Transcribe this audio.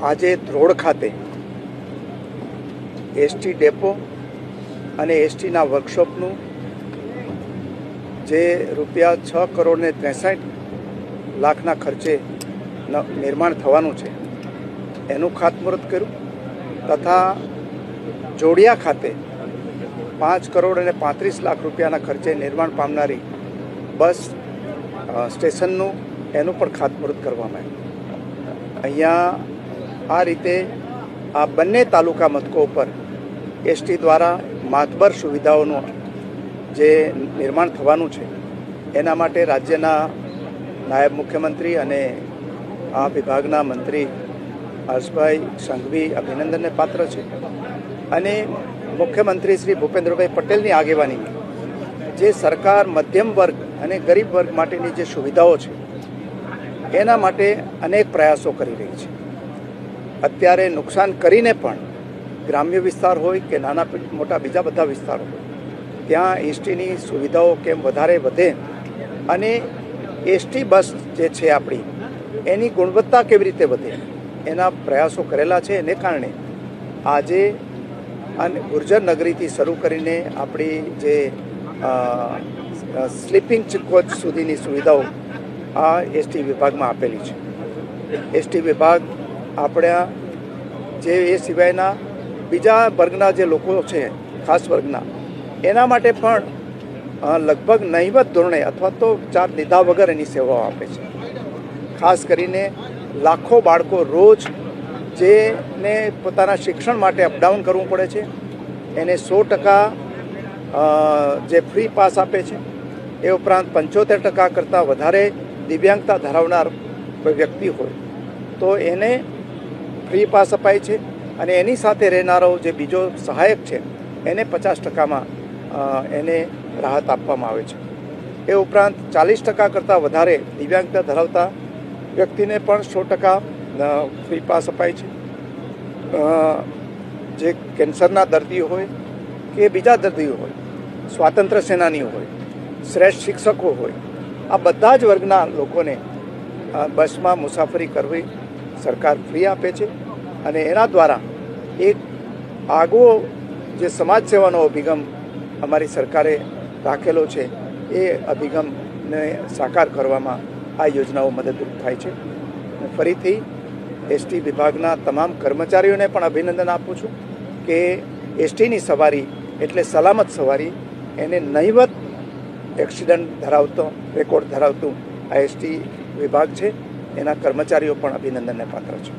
આજે ધ્રોળ ખાતે ST depot અને એસટીના વર્કશોપનું જે ₹6,63,00,000 ખર્ચે નિર્માણ થવાનું છે એનું ખાતમુહૂર્ત કર્યું તથા જોડિયા ખાતે ₹5,35,00,000 ખર્ચે નિર્માણ પામનારી બસ સ્ટેશનનું એનું પણ ખાતમુહૂર્ત કરવામાં આવ્યું। અહીંયા આ રીતે આ બંને તાલુકા મથકો ઉપર એસટી દ્વારા માતબર સુવિધાઓનું જે નિર્માણ થવાનું છે એના માટે રાજ્યના નાયબ મુખ્યમંત્રી અને આ વિભાગના મંત્રી હર્ષભાઈ સંઘવી અભિનંદનને પાત્ર છે અને મુખ્યમંત્રી શ્રી ભૂપેન્દ્રભાઈ પટેલની આગેવાનીમાં જે સરકાર મધ્યમ વર્ગ અને ગરીબ વર્ગ માટેની જે સુવિધાઓ છે એના માટે અનેક પ્રયાસો કરી રહી છે। અત્યારે નુકસાન કરીને પણ ગ્રામ્ય વિસ્તાર હોય કે નાના મોટા બીજા બધા વિસ્તારો હોય ત્યાં એસટીની સુવિધાઓ કેમ વધારે વધે અને એસટી બસ જે છે આપણી એની ગુણવત્તા કેવી રીતે વધે એના પ્રયાસો કરેલા છે। એને કારણે આજે ગુર્જર નગરીથી શરૂ કરીને આપણી જે સ્લીપિંગ કોચ સુધીની સુવિધાઓ આ એસટી વિભાગમાં આપેલી છે। એસટી વિભાગ આપણા જે એ સિવાયના બીજા વર્ગના જે લોકો છે ખાસ વર્ગના એના માટે પણ લગભગ નહિવત ધોરણે અથવા તો ચાર્જ લીધા વગર એની સેવાઓ આપે છે। ખાસ કરીને લાખો બાળકો રોજ જેને પોતાના શિક્ષણ માટે અપડાઉન કરવું પડે છે એને 100% જે ફ્રી પાસ આપે છે। એ ઉપરાંત 75% કરતાં વધારે દિવ્યાંગતા ધરાવનાર કોઈ વ્યક્તિ હોય તો એને ફ્રી પાસ અપાય છે અને એની સાથે રહેનારો જે બીજો સહાયક છે એને 50%માં એને રાહત આપવામાં આવે છે। એ ઉપરાંત 40% કરતાં વધારે દિવ્યાંગતા ધરાવતા વ્યક્તિને પણ 100% ફ્રી પાસ અપાય છે। જે કેન્સરના દર્દીઓ હોય કે બીજા દર્દીઓ હોય, સ્વાતંત્ર્ય સેનાનીઓ હોય, શ્રેષ્ઠ શિક્ષકો હોય, આ બધા જ વર્ગના લોકોને બસમાં મુસાફરી કરવી સરકાર ફ્રી આપે છે અને એના દ્વારા એક આગવો જે સમાજ સેવાનો અભિગમ અમારી સરકારે રાખેલો છે એ અભિગમને સાકાર કરવામાં આ યોજનાઓ મદદરૂપ થાય છે। ફરીથી એસટી વિભાગના તમામ કર્મચારીઓને પણ અભિનંદન આપું છું કે એસટીની સવારી એટલે સલામત સવારી એને નહિવત એક્સિડન્ટ ધરાવતો રેકોર્ડ ધરાવતું આ એસટી વિભાગ છે। એના કર્મચારીઓ પણ અભિનંદનને પાત્ર છે।